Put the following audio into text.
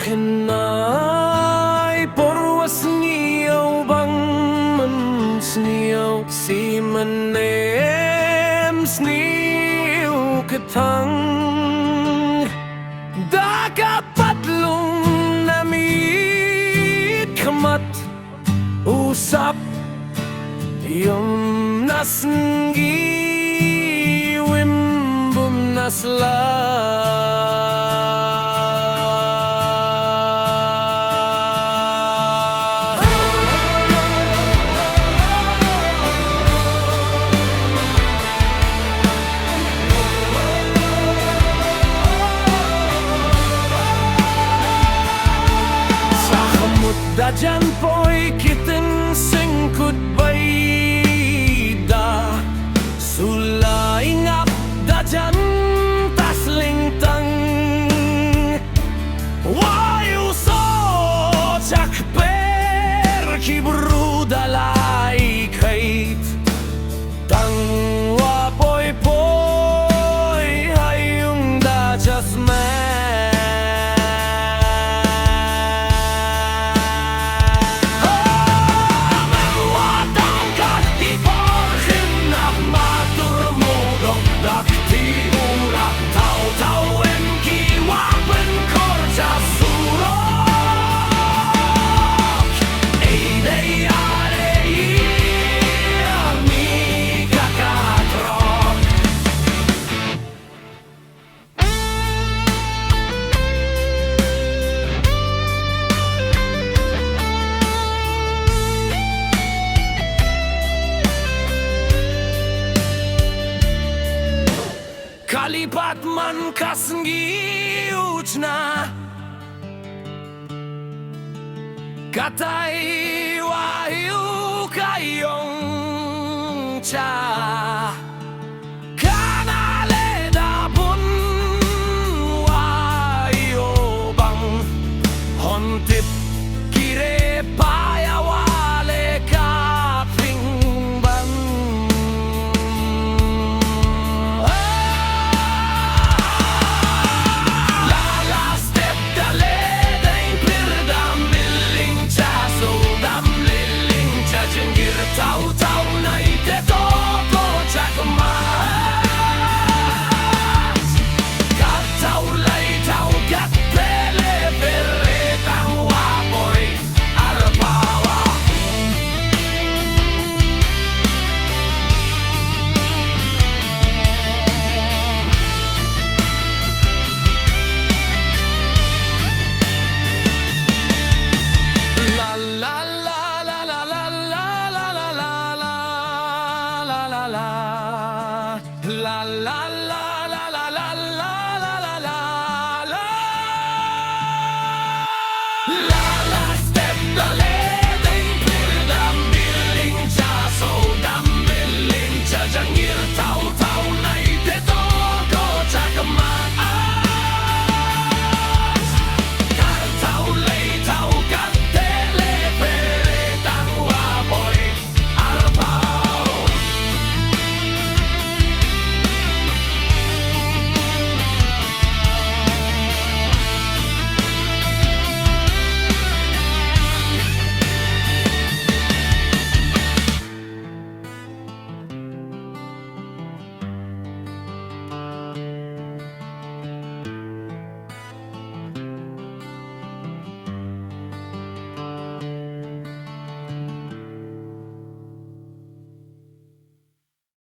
khynnah porwas niyaw bang mansniyaw si manem sniyaw katang dakapatlong namit kamat usap yung nasnggi wimbum nasla Dajan po'y kitin singkut bayda sulaingap dajan taslingtang wayu so chakper kibru dalay kait tang wapoy po'y hayung dajas kalipat man kasngi uchna katay wayu kayong cha